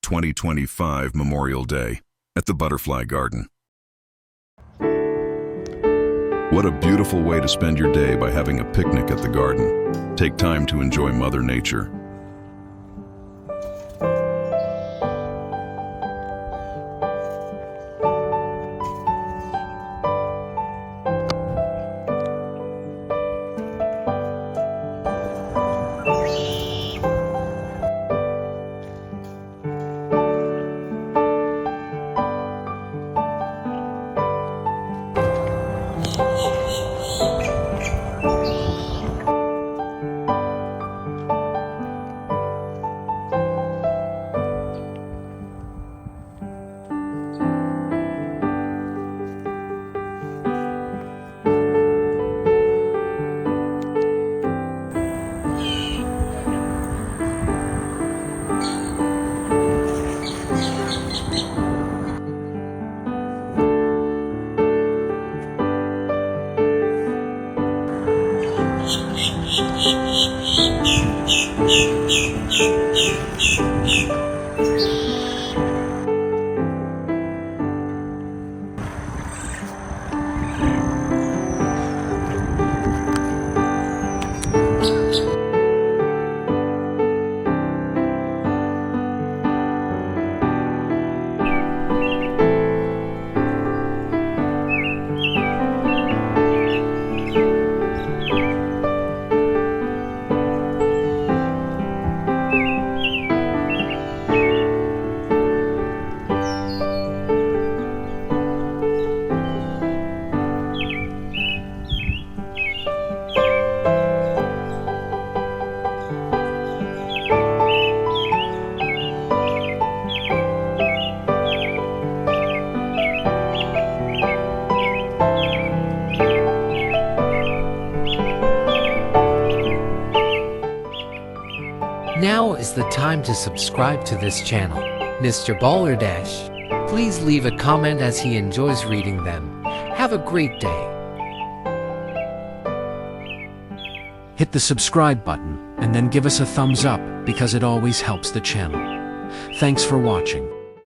2025 Memorial Day at the Butterfly Garden. What a beautiful way to spend your day by having a picnic at the garden. Take time to enjoy Mother Nature. Now is the time to subscribe to this channel. MrBalerdash, please leave a comment as he enjoys reading them. Have a great day. Hit the subscribe button and then give us a thumbs up because it always helps the channel. Thanks for watching.